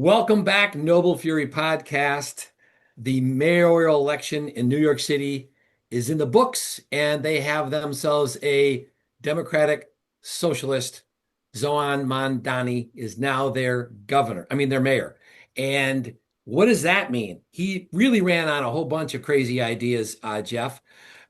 Welcome back, Noble Fury Podcast. The mayoral election in New York City is in the books, and they have themselves a Democratic socialist. Zohran Mamdani is now their governor, their mayor. And what does that mean? He really ran on a whole bunch of crazy ideas, Jeff,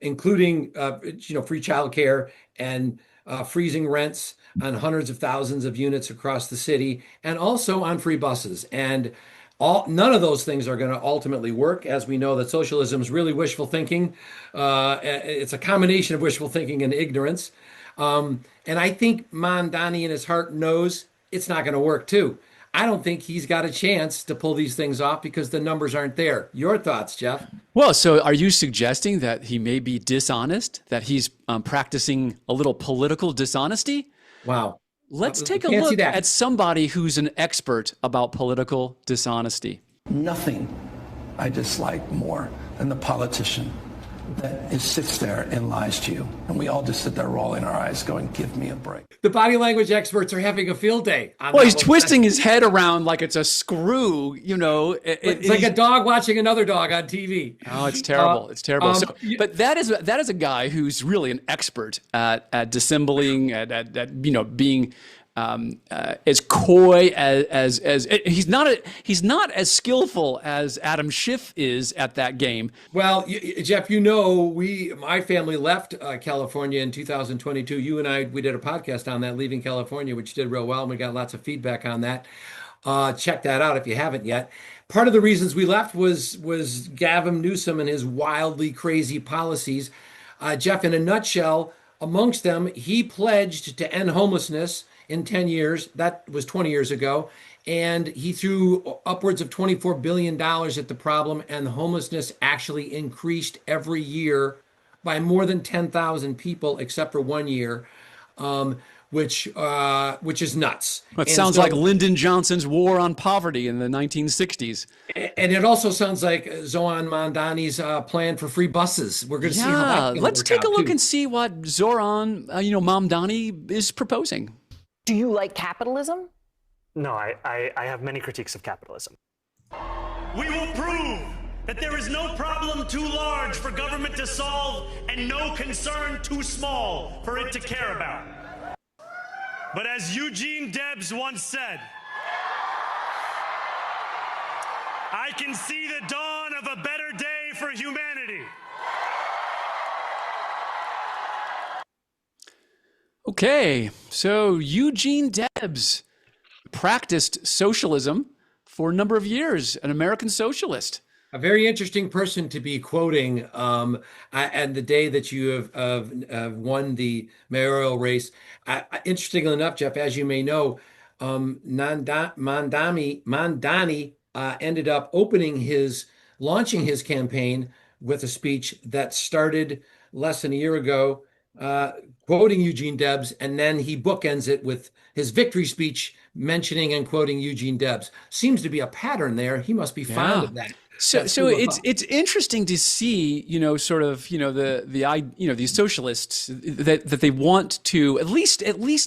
including free childcare and freezing rents on hundreds of thousands of units across the city, and also on free buses. And none of those things are going to ultimately work, as we know that socialism is really wishful thinking. It's a combination of wishful thinking and ignorance. And I think Mamdani in his heart knows it's not going to work too. I don't think he's got a chance to pull these things off because the numbers aren't there. Your thoughts, Jeff? Well, so are you suggesting that he may be dishonest, that he's practicing a little political dishonesty? Wow. Let's take a look at somebody who's an expert about political dishonesty. Nothing I dislike more than the politician that sits there and lies to you. And we all just sit there rolling our eyes going, give me a break. The body language experts are having a field day. Well, he's twisting his head around like it's a screw, It's like a dog watching another dog on TV. Oh, it's terrible. It's terrible. But that is a guy who's really an expert at dissembling, at being as coy as he's not as skillful as Adam Schiff is at that game. Well, Jeff, my family left California in 2022. You and we did a podcast on that, Leaving California, which did real well, and we got lots of feedback on that. Check that out if you haven't yet. Part of the reasons we left was Gavin Newsom and his wildly crazy policies. Jeff, in a nutshell, amongst them, he pledged to end homelessness in 10 years. That was 20 years ago. And he threw upwards of $24 billion at the problem, and the homelessness actually increased every year by more than 10,000 people, except for 1 year, which is nuts. It sounds like Lyndon Johnson's war on poverty in the 1960s. And it also sounds like Zohran Mamdani's plan for free buses. We're going to see how that's going to let's work take a out, look too. and see what Zohran, Mamdani is proposing. Do you like capitalism? No, I have many critiques of capitalism. We will prove that there is no problem too large for government to solve and no concern too small for it to care about. But as Eugene Debs once said, I can see the dawn of a better day for humanity. Okay, so Eugene Debs practiced socialism for a number of years, an American socialist. A very interesting person to be quoting. And the day that you have won the mayoral race, interestingly enough, Jeff, as you may know, Mamdani ended up launching his campaign with a speech that started less than a year ago, quoting Eugene Debs, and then he bookends it with his victory speech mentioning and quoting Eugene Debs. Seems to be a pattern there. He must be fond of that. So it's interesting to see, these socialists that they want to at least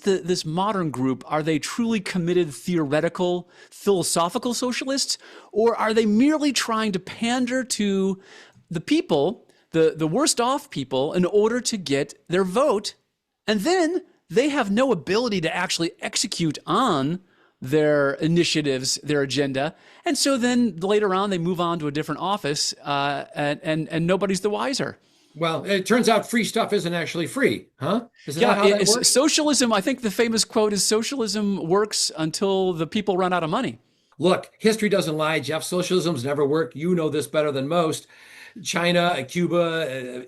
this modern group. Are they truly committed theoretical, philosophical socialists, or are they merely trying to pander to the people, the worst off people, in order to get their vote, and then they have no ability to actually execute on their initiatives, their agenda. And so then later on, they move on to a different office and nobody's the wiser. Well, it turns out free stuff isn't actually free, huh? Isn't that how that works? Socialism, I think the famous quote is, socialism works until the people run out of money. Look, history doesn't lie, Jeff. Socialism's never worked. You know this better than most. China, Cuba,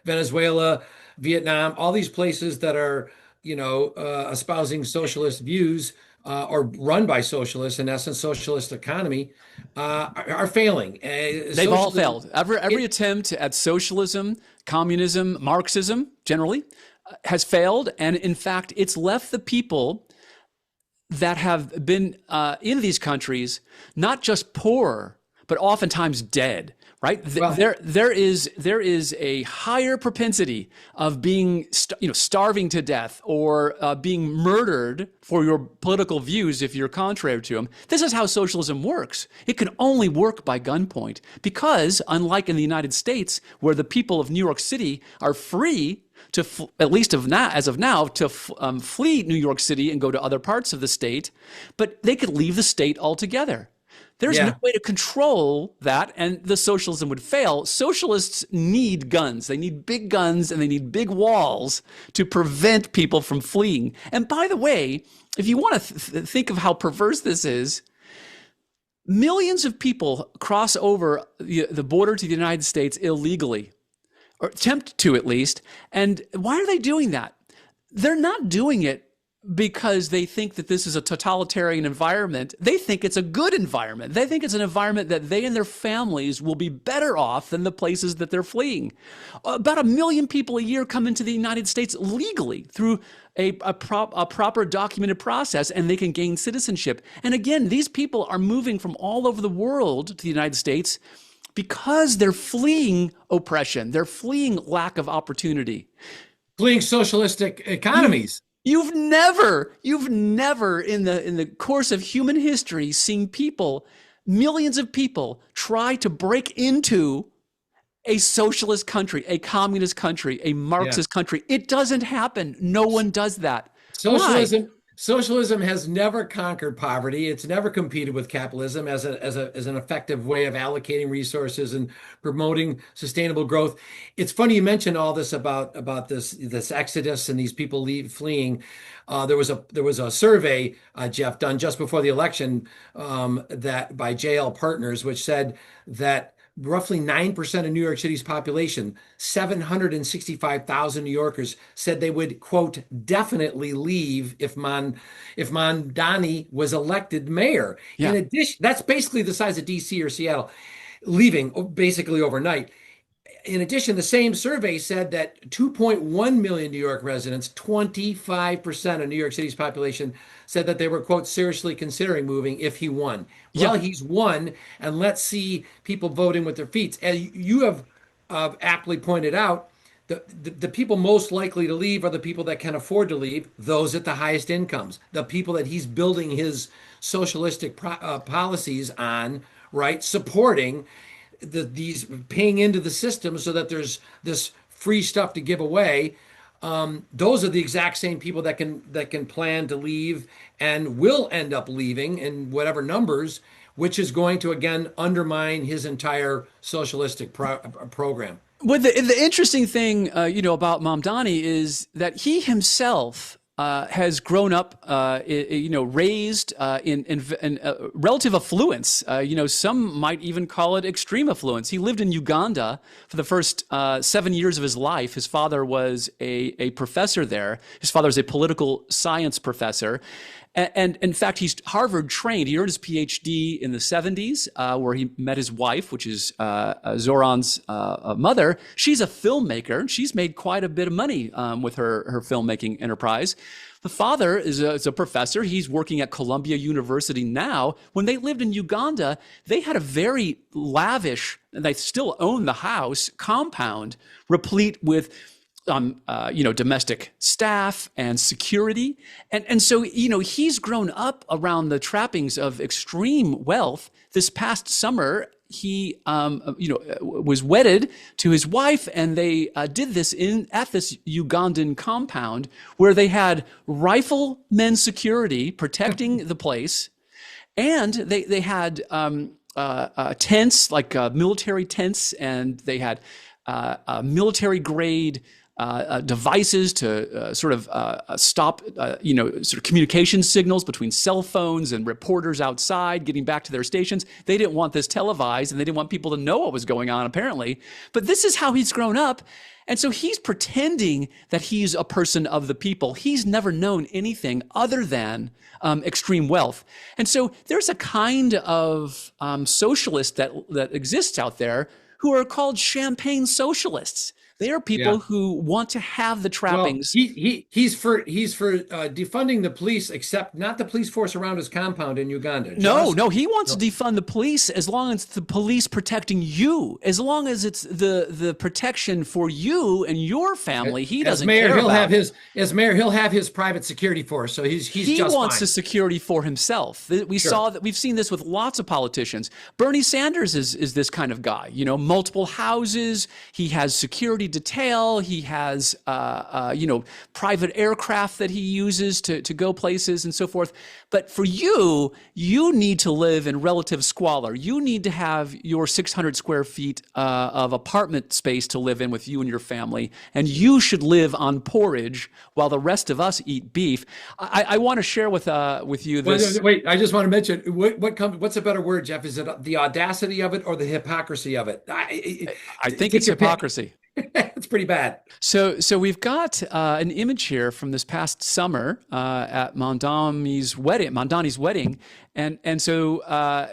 Venezuela, Vietnam, all these places that are, espousing socialist views or run by socialists, in essence, socialist economy, are failing. They've all failed. Every attempt at socialism, communism, Marxism, generally, has failed. And in fact, it's left the people that have been in these countries not just poorer, but oftentimes dead. Right? Well- There is a higher propensity of being starving to death or being murdered for your political views if you're contrary to them. This is how socialism works. It can only work by gunpoint because, unlike in the United States, where the people of New York City are free to, at least as of now, to flee New York City and go to other parts of the state, but they could leave the state altogether. There's no way to control that, and the socialism would fail. Socialists need guns. They need big guns, and they need big walls to prevent people from fleeing. And by the way, if you want to think of how perverse this is, millions of people cross over the border to the United States illegally, or attempt to at least. And why are they doing that? They're not doing it because they think that this is a totalitarian environment. They think it's a good environment. They think it's an environment that they and their families will be better off than the places that they're fleeing. About 1 million people a year come into the United States legally through a proper documented process, and they can gain citizenship. And again, these people are moving from all over the world to the United States because they're fleeing oppression. They're fleeing lack of opportunity. Fleeing socialistic economies. You've never in the course of human history seen millions of people try to break into a socialist country, a communist country, a Marxist country. It doesn't happen. No one does that. Socialism has never conquered poverty. It's never competed with capitalism as an effective way of allocating resources and promoting sustainable growth. It's funny you mentioned all this about this exodus and these people fleeing. There was a survey, Jeff, done just before the election that by JL Partners, which said that roughly 9% of New York City's population, 765,000 New Yorkers, said they would, quote, definitely leave if Mamdani was elected mayor. Yeah. In addition, that's basically the size of DC or Seattle, leaving basically overnight. In addition, the same survey said that 2.1 million New York residents, 25% of New York City's population, said that they were, quote, seriously considering moving if he won. Well, he's won, and let's see people voting with their feet. As you have aptly pointed out, the people most likely to leave are the people that can afford to leave, those at the highest incomes, the people that he's building his socialistic policies on, right, supporting these paying into the system so that there's this free stuff to give away. Those are the exact same people that can plan to leave and will end up leaving in whatever numbers, which is going to again undermine his entire socialistic program. Well, the interesting thing, about Mamdani is that he himself has grown up, raised in relative affluence. Some might even call it extreme affluence. He lived in Uganda for the first 7 years of his life. His father was a professor there. His father was a political science professor. And in fact, he's Harvard trained. He earned his PhD in the 70s, where he met his wife, which is Zohran's mother. She's a filmmaker. She's made quite a bit of money with her filmmaking enterprise. The father is a professor. He's working at Columbia University now. When they lived in Uganda, they had a very lavish, and they still own the house, compound replete with domestic staff and security. And so, he's grown up around the trappings of extreme wealth. This past summer, he, was wedded to his wife, and they did this at this Ugandan compound where they had riflemen security protecting the place. And they had tents, like military tents, and they had military grade devices to stop, communication signals between cell phones and reporters outside getting back to their stations. They didn't want this televised, and they didn't want people to know what was going on, apparently. But this is how he's grown up. And so he's pretending that he's a person of the people. He's never known anything other than extreme wealth. And so there's a kind of socialist that exists out there who are called champagne socialists. They are people who want to have the Well, trappings. he's for defunding the police, except not the police force around his compound in Uganda. No, he wants to defund the police as long as it's the police protecting you, as long as it's the protection for you and your family. He doesn't care about. As mayor, he'll have his private security force. So he just wants fine. the security for himself. We've seen this with lots of politicians. Bernie Sanders is this kind of guy. You know, multiple houses. He has security detail. He has private aircraft that he uses to go places and so forth. But for you need to live in relative squalor. You need to have your 600 square feet of apartment space to live in with you and your family, and you should live on porridge while the rest of us eat beef. I want to share with you this. Wait, I just want to mention what's a better word, Jeff? Is it the audacity of it or the hypocrisy of it? I think it's hypocrisy. It's pretty bad. So we've got an image here from this past summer at Mamdani's wedding, and so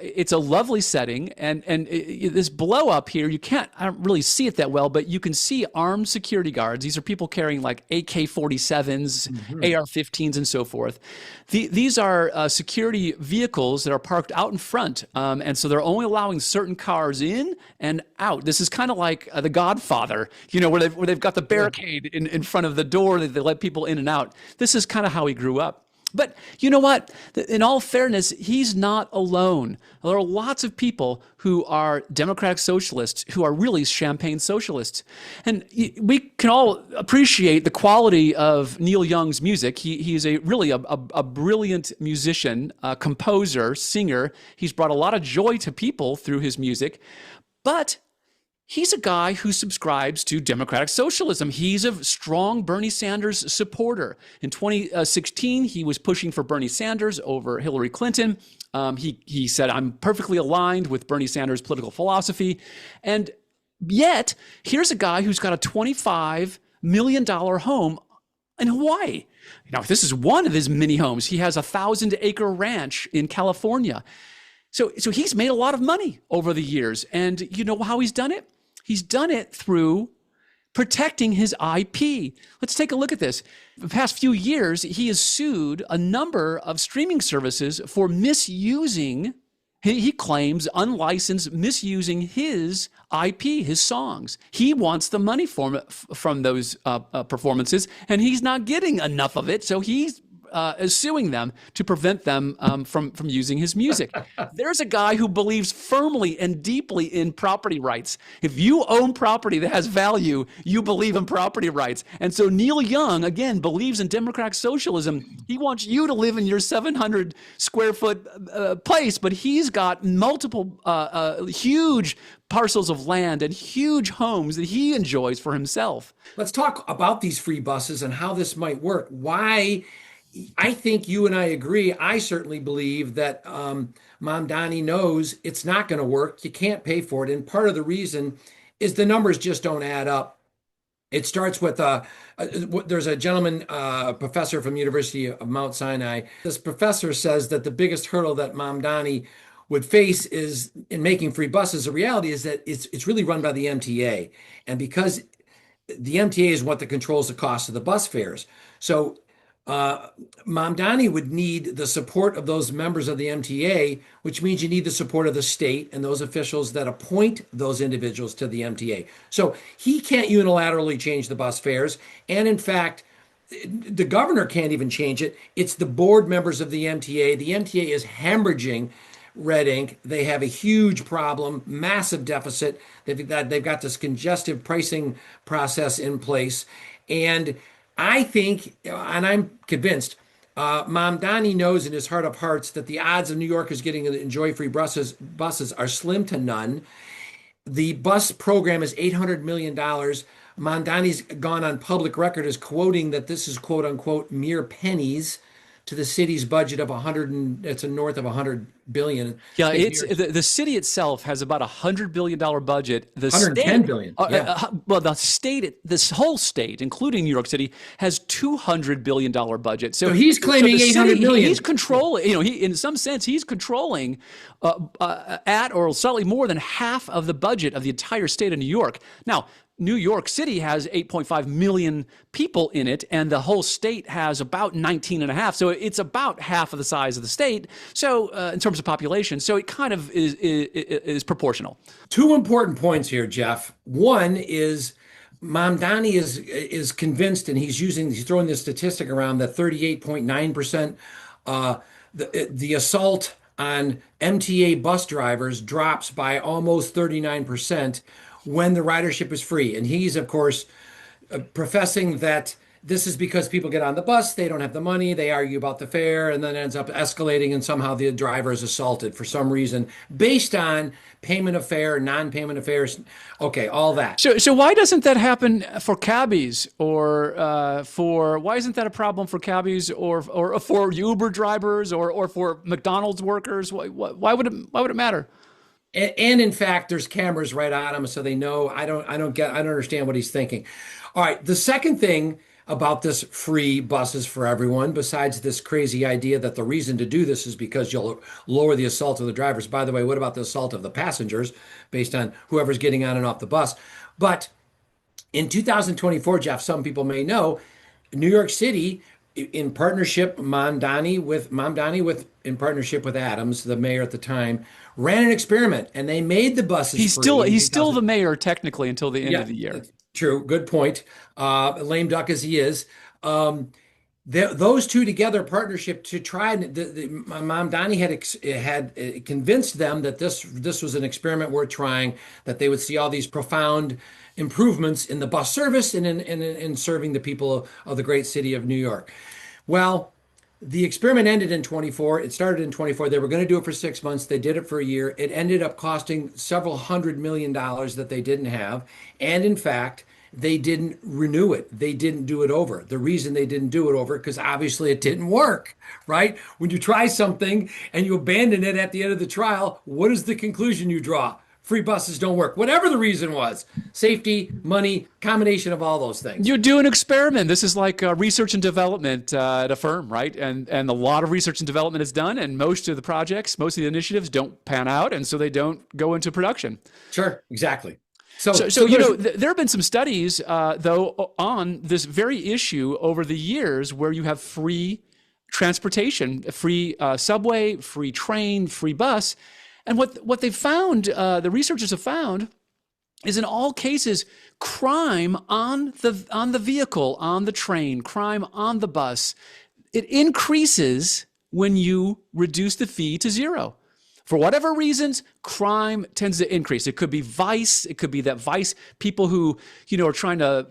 it's a lovely setting, and this blow up here, I don't really see it that well, but you can see armed security guards. These are people carrying like AK-47s, AR-15s, and so forth. These are security vehicles that are parked out in front, and so they're only allowing certain cars in and out. This is kind of like The Godfather, where they've got the barricade in front of the door that they let people in and out. This is kind of how he grew up. But you know what? In all fairness, he's not alone. There are lots of people who are democratic socialists who are really champagne socialists. And we can all appreciate the quality of Neil Young's music. He is really a brilliant musician, composer, singer. He's brought a lot of joy to people through his music. But he's a guy who subscribes to democratic socialism. He's a strong Bernie Sanders supporter. In 2016, he was pushing for Bernie Sanders over Hillary Clinton. He said, I'm perfectly aligned with Bernie Sanders' political philosophy. And yet, here's a guy who's got a $25 million home in Hawaii. Now, this is one of his many homes. He has a 1,000-acre ranch in California. So he's made a lot of money over the years. And you know how he's done it? He's done it through protecting his IP. Let's take a look at this. The past few years, he has sued a number of streaming services for misusing, he claims, unlicensed, misusing his IP, his songs. He wants the money from those performances, and he's not getting enough of it, so he's is suing them to prevent them from using his music. There's a guy who believes firmly and deeply in property rights. If you own property that has value, you believe in property rights. And so Neil Young, again, believes in democratic socialism. He wants you to live in your 700 square foot place, but he's got multiple huge parcels of land and huge homes that he enjoys for himself. Let's talk about these free buses and how this might work. Why? I think you and I agree. I certainly believe that Mamdani knows it's not going to work. You can't pay for it. And part of the reason is the numbers just don't add up. It starts with there's a gentleman, professor from University of Mount Sinai. This professor says that the biggest hurdle that Mamdani would face is in making free buses. The reality is that it's really run by the MTA. And because the MTA is what that controls the cost of the bus fares. So Mamdani would need the support of those members of the MTA, which means you need the support of the state and those officials that appoint those individuals to the MTA. So he can't unilaterally change the bus fares. And in fact, the governor can't even change it. It's the board members of the MTA. The MTA is hemorrhaging red ink. They have a huge problem, massive deficit. They've got this congestive pricing process in place. And I think, and I'm convinced, Mamdani knows in his heart of hearts that the odds of New Yorkers getting to enjoy free buses are slim to none. The bus program is $800 million. Mamdani's gone on public record as quoting that this is quote unquote mere pennies to the city's budget of north of $100 billion. Yeah, State of it's New York- the city itself has about $100 billion budget. The 110 state, billion, yeah. well, the state, this whole state, including New York City, has $200 billion budget. So he's claiming the 800 million. He's controlling. In some sense, he's controlling at or slightly more than half of the budget of the entire state of New York. Now, New York City has 8.5 million people in it, and the whole state has about 19 and a half. So it's about half of the size of the state. So in terms of population, so it kind of is proportional. Two important points here, Jeff. One is Mamdani is convinced, and he's throwing this statistic around that 38.9% the assault on MTA bus drivers drops by almost 39% when the ridership is free. And he's, of course, professing that this is because people get on the bus, they don't have the money, they argue about the fare, and then it ends up escalating, and somehow the driver is assaulted for some reason based on payment of fare, non-payment of fares, okay, all that. So why doesn't that happen for cabbies, or why isn't that a problem for cabbies, or for Uber drivers, or for McDonald's workers? Why would it matter? And in fact, there's cameras right on him, so they know. I don't understand what he's thinking. All right, the second thing about this free buses for everyone, besides this crazy idea that the reason to do this is because you'll lower the assault of the drivers. By the way, what about the assault of the passengers based on whoever's getting on and off the bus? But in 2024, Jeff, some people may know, New York City, in partnership, Mamdani in partnership with Adams, the mayor at the time, ran an experiment, and they made the buses free. He's still the mayor technically until the end of the year. True, good point. Lame duck as he is, those two together, partnership to try. Mamdani had convinced them that this was an experiment worth trying, that they would see all these profound improvements in the bus service and in serving the people of the great city of New York. Well, the experiment ended in 24. It started in 24. They were going to do it for 6 months. They did it for a year. It ended up costing several $100 million that they didn't have. And in fact, they didn't renew it. They didn't do it over. The reason they didn't do it over, because obviously it didn't work, right? When you try something and you abandon it at the end of the trial, what is the conclusion you draw? Free buses don't work. Whatever the reason was, safety, money, combination of all those things. You do an experiment. This is like research and development at a firm, right? And a lot of research and development is done, and most of the projects, most of the initiatives don't pan out, and so they don't go into production. Sure, exactly. So there have been some studies, though, on this very issue over the years, where you have free transportation, free subway, free train, free bus. And what they found, the researchers have found, is in all cases, crime on the vehicle, on the train, crime on the bus, it increases when you reduce the fee to zero. For whatever reasons, crime tends to increase. It could be vice. It could be that vice people who, are trying to,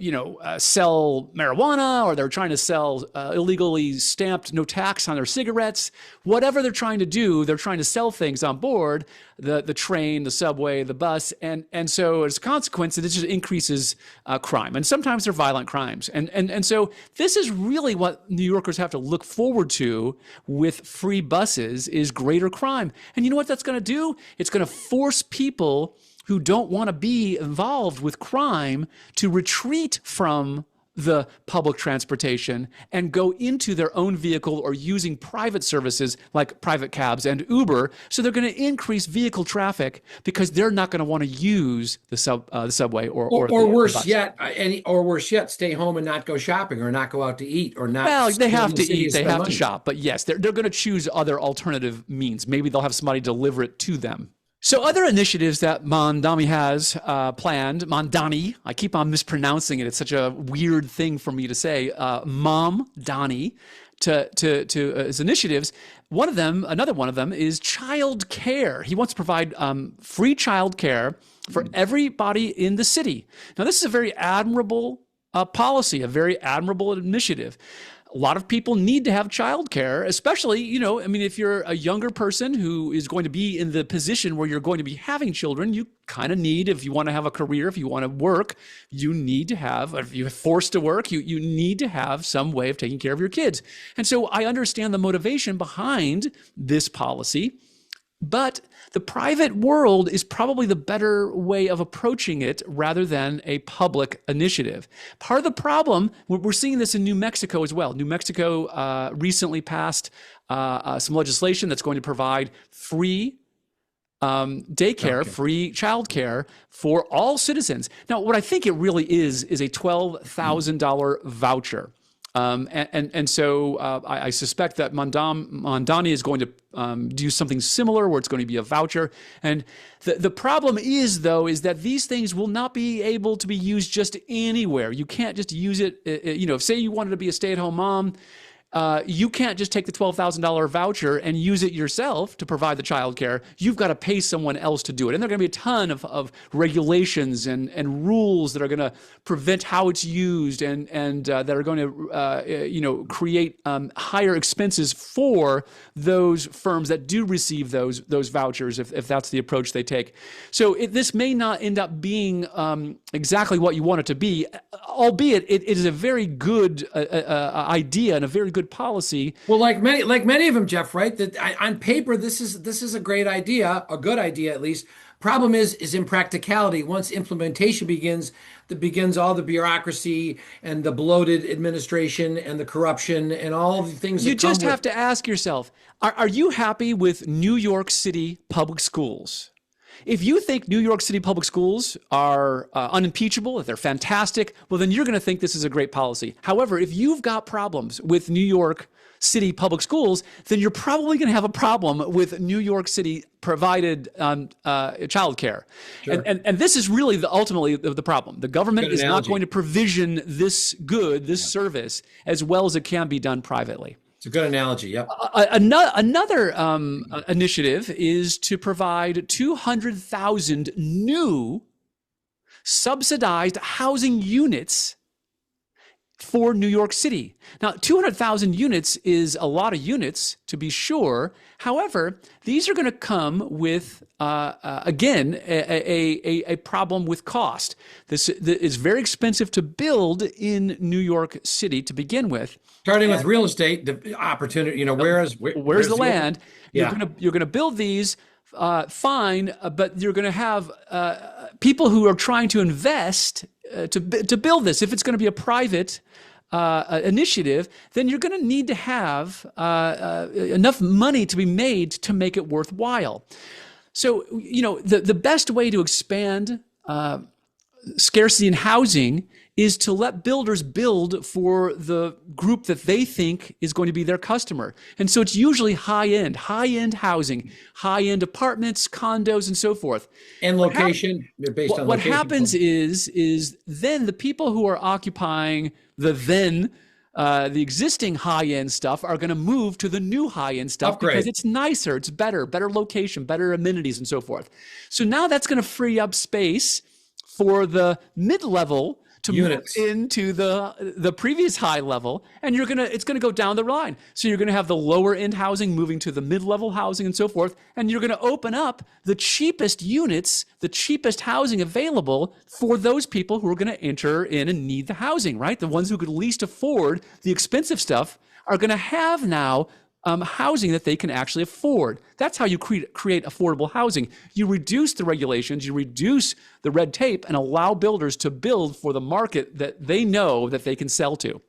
sell marijuana, or they're trying to sell illegally stamped no tax on their cigarettes. Whatever they're trying to do, they're trying to sell things on board, the train, the subway, the bus. And so as a consequence, it just increases crime. And sometimes they're violent crimes. And so this is really what New Yorkers have to look forward to with free buses, is greater crime. And you know what that's going to do? It's going to force people who don't want to be involved with crime to retreat from the public transportation and go into their own vehicle, or using private services like private cabs and Uber. So they're going to increase vehicle traffic because they're not going to want to use the subway or worse yet, stay home and not go shopping, or not go out to eat, or not. Well, they have to eat, they have to shop, but yes, they're going to choose other alternative means. Maybe they'll have somebody deliver it to them. So other initiatives that Mamdani has planned, Mamdani, I keep on mispronouncing it. It's such a weird thing for me to say. Mamdani to his initiatives. Another one of them is childcare. He wants to provide free childcare for everybody in the city. Now, this is a very admirable policy, a very admirable initiative. A lot of people need to have childcare, especially, if you're a younger person who is going to be in the position where you're going to be having children, you kind of need, if you want to have a career, if you want to work, you need to have, if you're forced to work, you need to have some way of taking care of your kids. And so I understand the motivation behind this policy. but the private world is probably the better way of approaching it rather than a public initiative. Part of the problem, we're seeing this in New Mexico as well. New Mexico recently passed some legislation that's going to provide free daycare, free childcare for all citizens. Now, what I think it really is a $12,000 voucher. And so I suspect that Mamdani is going to do something similar where it's going to be a voucher. And the problem is, though, is that these things will not be able to be used just anywhere. You can't just use it, say you wanted to be a stay-at-home mom, you can't just take the $12,000 voucher and use it yourself to provide the childcare. You've got to pay someone else to do it. And there are going to be a ton of regulations and rules that are going to prevent how it's used and that are going to, create higher expenses for those firms that do receive those vouchers if that's the approach they take. So this may not end up being exactly what you want it to be, albeit it is a very good idea and a very good policy. Well, like many of them, Jeff, right? That on paper, this is a great idea, a good idea at least. Problem is in practicality. Once implementation begins all the bureaucracy and the bloated administration and the corruption and all the things. You just have to ask yourself: Are you happy with New York City public schools? If you think New York City public schools are unimpeachable, if they're fantastic, well, then you're going to think this is a great policy. However, if you've got problems with New York City public schools, then you're probably going to have a problem with New York City provided childcare. Sure. And this is really ultimately the problem. The government is not going to provision this service as well as it can be done privately. It's a good analogy. Yep. Another initiative is to provide 200,000 new subsidized housing units for New York City. Now, 200,000 units is a lot of units, to be sure. However, these are going to come with, again, a problem with cost. This is very expensive to build in New York City to begin with. Starting with real estate, the opportunity, where's the land? Yeah. You're gonna build these, fine, but you're gonna have people who are trying to invest to build this. If it's going to be a private initiative, then you're going to need to have enough money to be made to make it worthwhile. So, the best way to expand scarcity in housing is to let builders build for the group that they think is going to be their customer. And so it's usually high-end housing, high-end apartments, condos, and so forth. And location, based on location. What happens is then the people who are occupying the existing high-end stuff are going to move to the new high-end stuff because it's nicer, it's better location, better amenities, and so forth. So now that's going to free up space for the mid-level to units. Move into the previous high level, and it's gonna go down the line. So you're gonna have the lower end housing moving to the mid-level housing and so forth, and you're gonna open up the cheapest units, the cheapest housing available for those people who are gonna enter in and need the housing, right? The ones who could least afford the expensive stuff are gonna have now housing that they can actually afford. That's how you create affordable housing. You reduce the regulations, you reduce the red tape, and allow builders to build for the market that they know that they can sell to.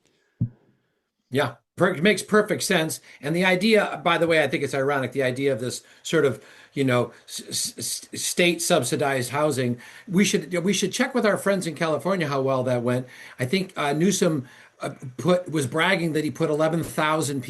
Yeah, it makes perfect sense. And the idea, by the way, I think it's ironic, the idea of this sort of, state subsidized housing. We should check with our friends in California how well that went. I think Newsom was bragging that he put 11,000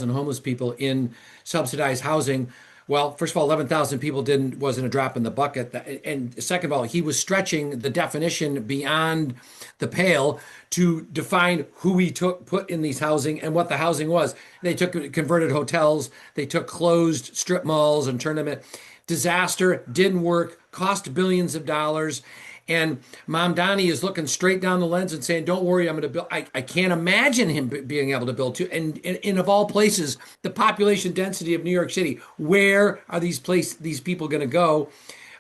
homeless people in subsidized housing. Well, first of all, 11,000 people wasn't a drop in the bucket. And second of all, he was stretching the definition beyond the pale to define who he put in these housing and what the housing was. They took converted hotels, they took closed strip malls and turned them into disaster, didn't work, cost billions of dollars. And Mamdani is looking straight down the lens and saying, don't worry, I'm going to build. I can't imagine him being able to build too. And of all places, the population density of New York City, where are these people going to go?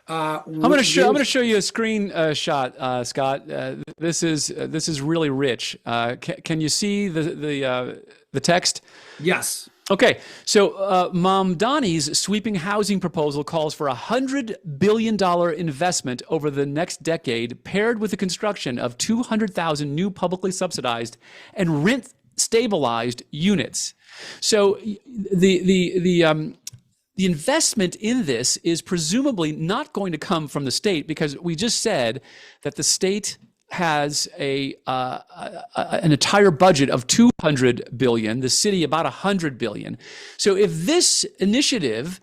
I'm going to show you a screen shot, Scott. This is really rich. Can you see the text? Yes. Okay, so Mamdani's sweeping housing proposal calls for a $100 billion investment over the next decade, paired with the construction of 200,000 new publicly subsidized and rent-stabilized units. So the investment in this is presumably not going to come from the state, because we just said that the state has an entire budget of 200 billion, the city about 100 billion. So if this initiative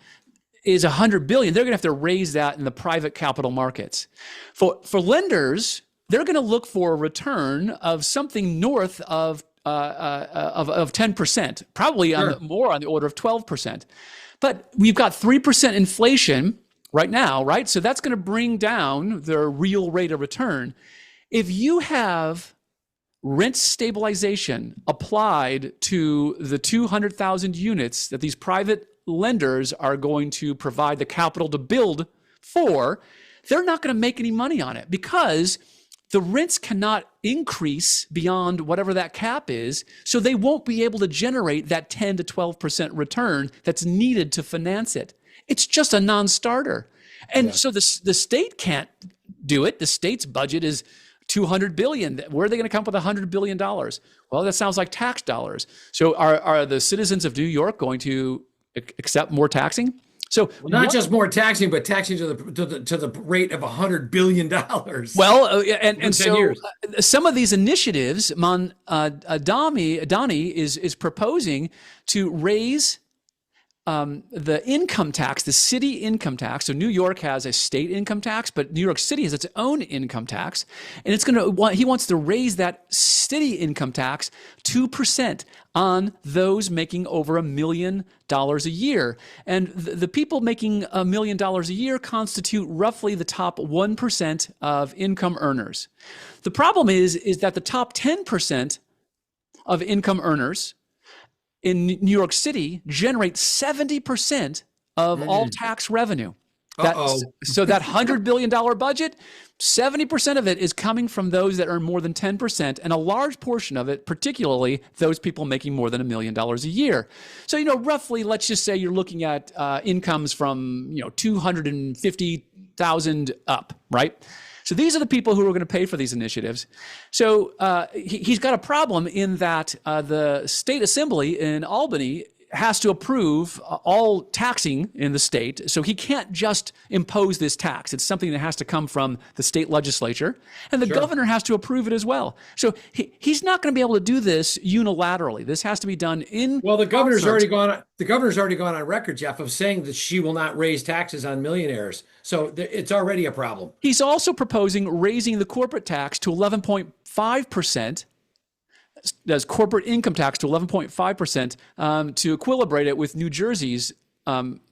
is 100 billion, they're going to have to raise that in the private capital markets. For lenders, they're going to look for a return of something north of 10%, probably more on the order of 12%. But we've got 3% inflation right now, right? So that's going to bring down their real rate of return. If you have rent stabilization applied to the 200,000 units that these private lenders are going to provide the capital to build for, they're not going to make any money on it, because the rents cannot increase beyond whatever that cap is. So they won't be able to generate that 10 to 12% return that's needed to finance it. It's just a non-starter. And so the state can't do it. The state's budget is 200 billion. Where are they going to come up with $100 billion? Well, that sounds like tax dollars. So are the citizens of New York going to accept more taxing? So not just more taxing, but taxing to the rate of $100 billion. Well, and so some of these initiatives, Mamdani is proposing to raise the income tax, the city income tax. So New York has a state income tax, but New York City has its own income tax, and he wants to raise that city income tax 2% on those making over $1 million a year. And the people making $1 million a year constitute roughly the top 1% of income earners. The problem is that the top 10% of income earners in New York City generate 70% of all tax revenue. So that $100 billion budget, 70% of it is coming from those that earn more than 10%, and a large portion of it, particularly those people making more than $1 million a year. So, roughly, let's just say you're looking at incomes from, 250,000 up, right? So these are the people who are going to pay for these initiatives. So he's got a problem in that the state assembly in Albany has to approve all taxing in the state. So he can't just impose this tax. It's something that has to come from the state legislature, and the governor has to approve it as well. So he's not going to be able to do this unilaterally. This has to be done in. Well, the governor's already gone. The governor's already gone on record, Jeff, of saying that she will not raise taxes on millionaires. So it's already a problem. He's also proposing raising the corporate tax to 11.5%. Does corporate income tax to 11.5% to equilibrate it with New Jersey's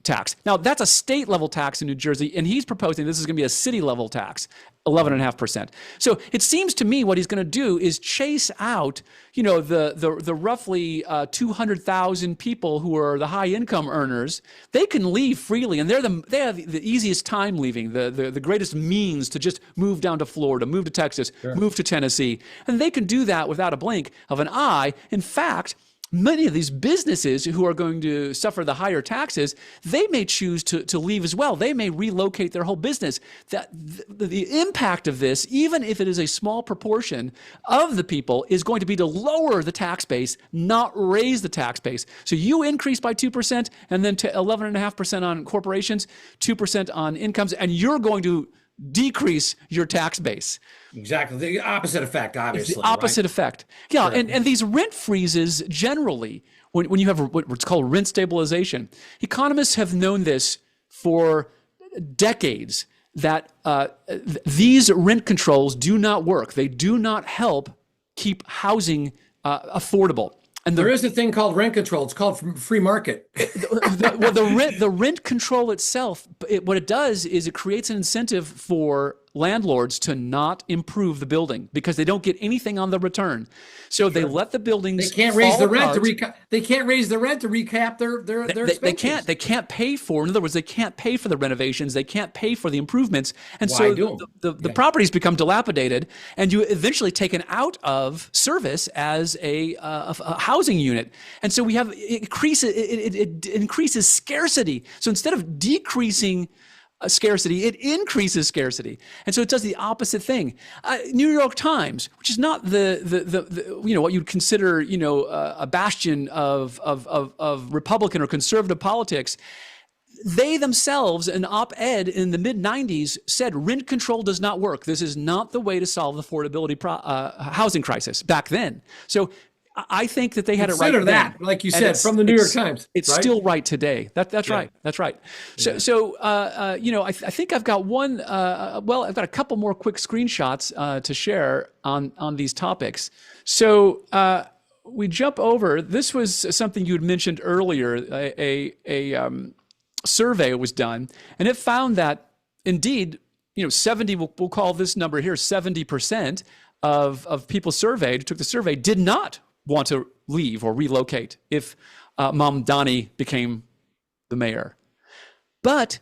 tax. Now, that's a state level tax in New Jersey, and he's proposing this is going to be a city level tax, 11.5%. So it seems to me what he's going to do is chase out, the roughly 200,000 people who are the high income earners. They can leave freely, and they have the easiest time leaving, the greatest means to just move down to Florida, move to Texas, move to Tennessee, and they can do that without a blink of an eye. In fact, many of these businesses who are going to suffer the higher taxes, they may choose to leave as well. They may relocate their whole business. The impact of this, even if it is a small proportion of the people, is going to be to lower the tax base, not raise the tax base. So you increase by 2% and then to 11.5% on corporations, 2% on incomes, and you're going to decrease your tax base. Exactly. The opposite effect, obviously. It's the opposite effect. Yeah. Sure. And these rent freezes generally, when you have what's called rent stabilization, economists have known this for decades, that these rent controls do not work. They do not help keep housing affordable. And there is a thing called rent control. It's called free market. the rent control itself, what it does is it creates an incentive for landlords to not improve the building because they don't get anything on the return. So they let the buildings. They can't raise the rent apart. they can't raise the rent to recap their expenses. They can't pay for. In other words, they can't pay for the renovations. They can't pay for the improvements, and Why so do 'em? the properties become dilapidated, and you eventually taken out of service as a housing unit. And so we have it increases scarcity. So instead of decreasing scarcity, it increases scarcity, and so it does the opposite thing. New York Times, which is not the what you'd consider a bastion of Republican or conservative politics, they themselves, an op-ed in the mid-90s, said rent control does not work. This is not the way to solve the affordability housing crisis back then. So I think that they had it right. Consider that, then. like you said, from the New York Times. It's right? still right today. That's right. That's right. So I think I've got one. I've got a couple more quick screenshots to share on these topics. So we jump over. This was something you had mentioned earlier. A survey was done, and it found that indeed, 70. We'll call this number here 70% of people surveyed who took the survey did not want to leave or relocate if Mamdani became the mayor. But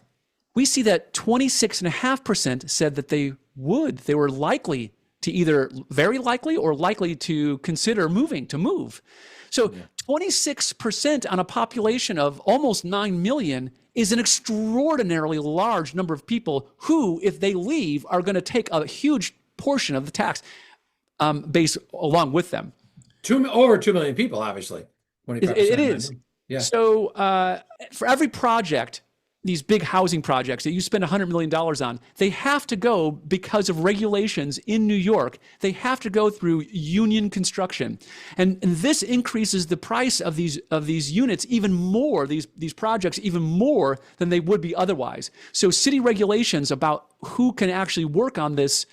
we see that 26.5% said that they would. They were likely to either very likely or likely to consider to move. So 26% on a population of almost 9 million is an extraordinarily large number of people who, if they leave, are going to take a huge portion of the tax base along with them. Over 2 million people, obviously. It is. Yeah. So for every project, these big housing projects that you spend $100 million on, they have to go, because of regulations in New York, they have to go through union construction. And this increases the price of these units even more, these projects even more than they would be otherwise. So city regulations about who can actually work on this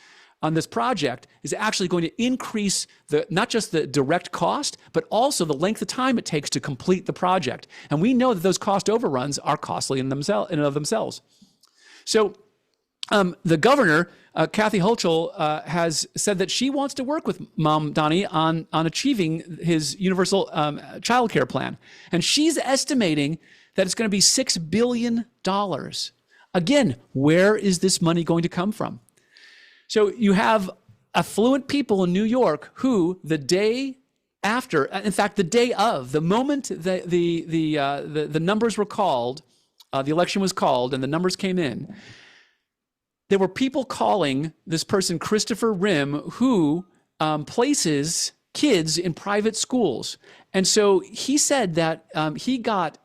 project is actually going to increase not just the direct cost, but also the length of time it takes to complete the project. And we know that those cost overruns are costly in and of themselves. So the governor, Kathy Hochul, has said that she wants to work with Mamdani on achieving his universal childcare plan. And she's estimating that it's going to be $6 billion. Again, where is this money going to come from? So you have affluent people in New York who, the day after, in fact, the day of, the moment that the numbers were called, the election was called, and the numbers came in, there were people calling this person Christopher Rim, who places kids in private schools, and so he said that he got,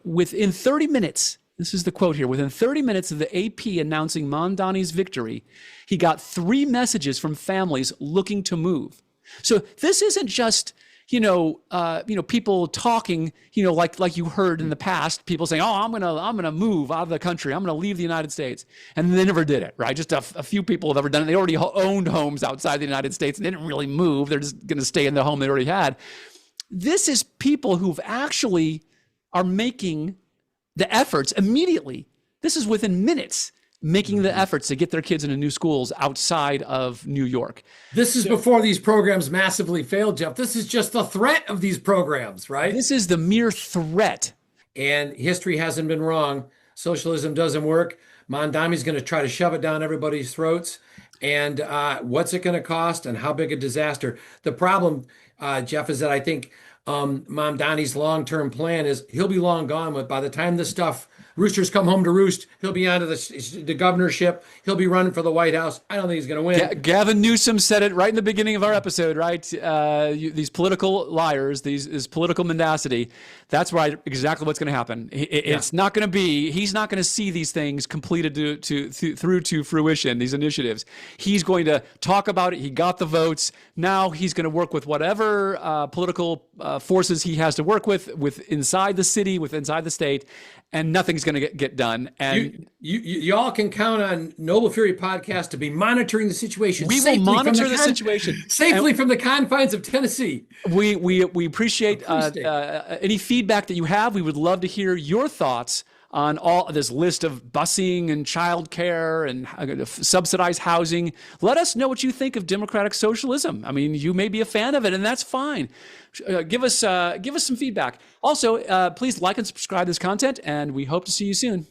within 30 minutes. This is the quote here. Within 30 minutes of the AP announcing Mamdani's victory, he got 3 messages from families looking to move. So this isn't just, people talking, like you heard in the past, people saying, "Oh, I'm gonna move out of the country. I'm gonna leave the United States," and they never did it, right? Just a few people have ever done it. They already owned homes outside the United States and didn't really move. They're just gonna stay in the home they already had. This is people who've actually are making the efforts immediately. This is within minutes, making the efforts to get their kids into new schools outside of New York. This is before these programs massively failed, Jeff. This is just the threat of these programs, right? This is the mere threat. And history hasn't been wrong. Socialism doesn't work. Mamdani's going to try to shove it down everybody's throats. And what's it going to cost and how big a disaster? The problem, Jeff, is that I think Mamdani's long-term plan is he'll be long gone. But by the time this stuff, roosters come home to roost, he'll be onto the governorship. He'll be running for the White House. I don't think he's going to win. Gavin Newsom said it right in the beginning of our episode, right? These political liars, this political mendacity, that's right, exactly what's going to happen. It's not going to be, he's not going to see these things completed through to fruition, these initiatives. He's going to talk about it. He got the votes. Now he's going to work with whatever political forces he has to work with inside the city, inside the state, and nothing's going to get done. And you all can count on Noble Fury Podcast to be monitoring the situation. We will monitor the situation safely from the confines of Tennessee. We appreciate any feedback that you have. We would love to hear your thoughts on all this list of busing and childcare and subsidized housing. Let us know what you think of democratic socialism. I mean, you may be a fan of it, and that's fine. Give us some feedback. Also, please like and subscribe to this content, and we hope to see you soon.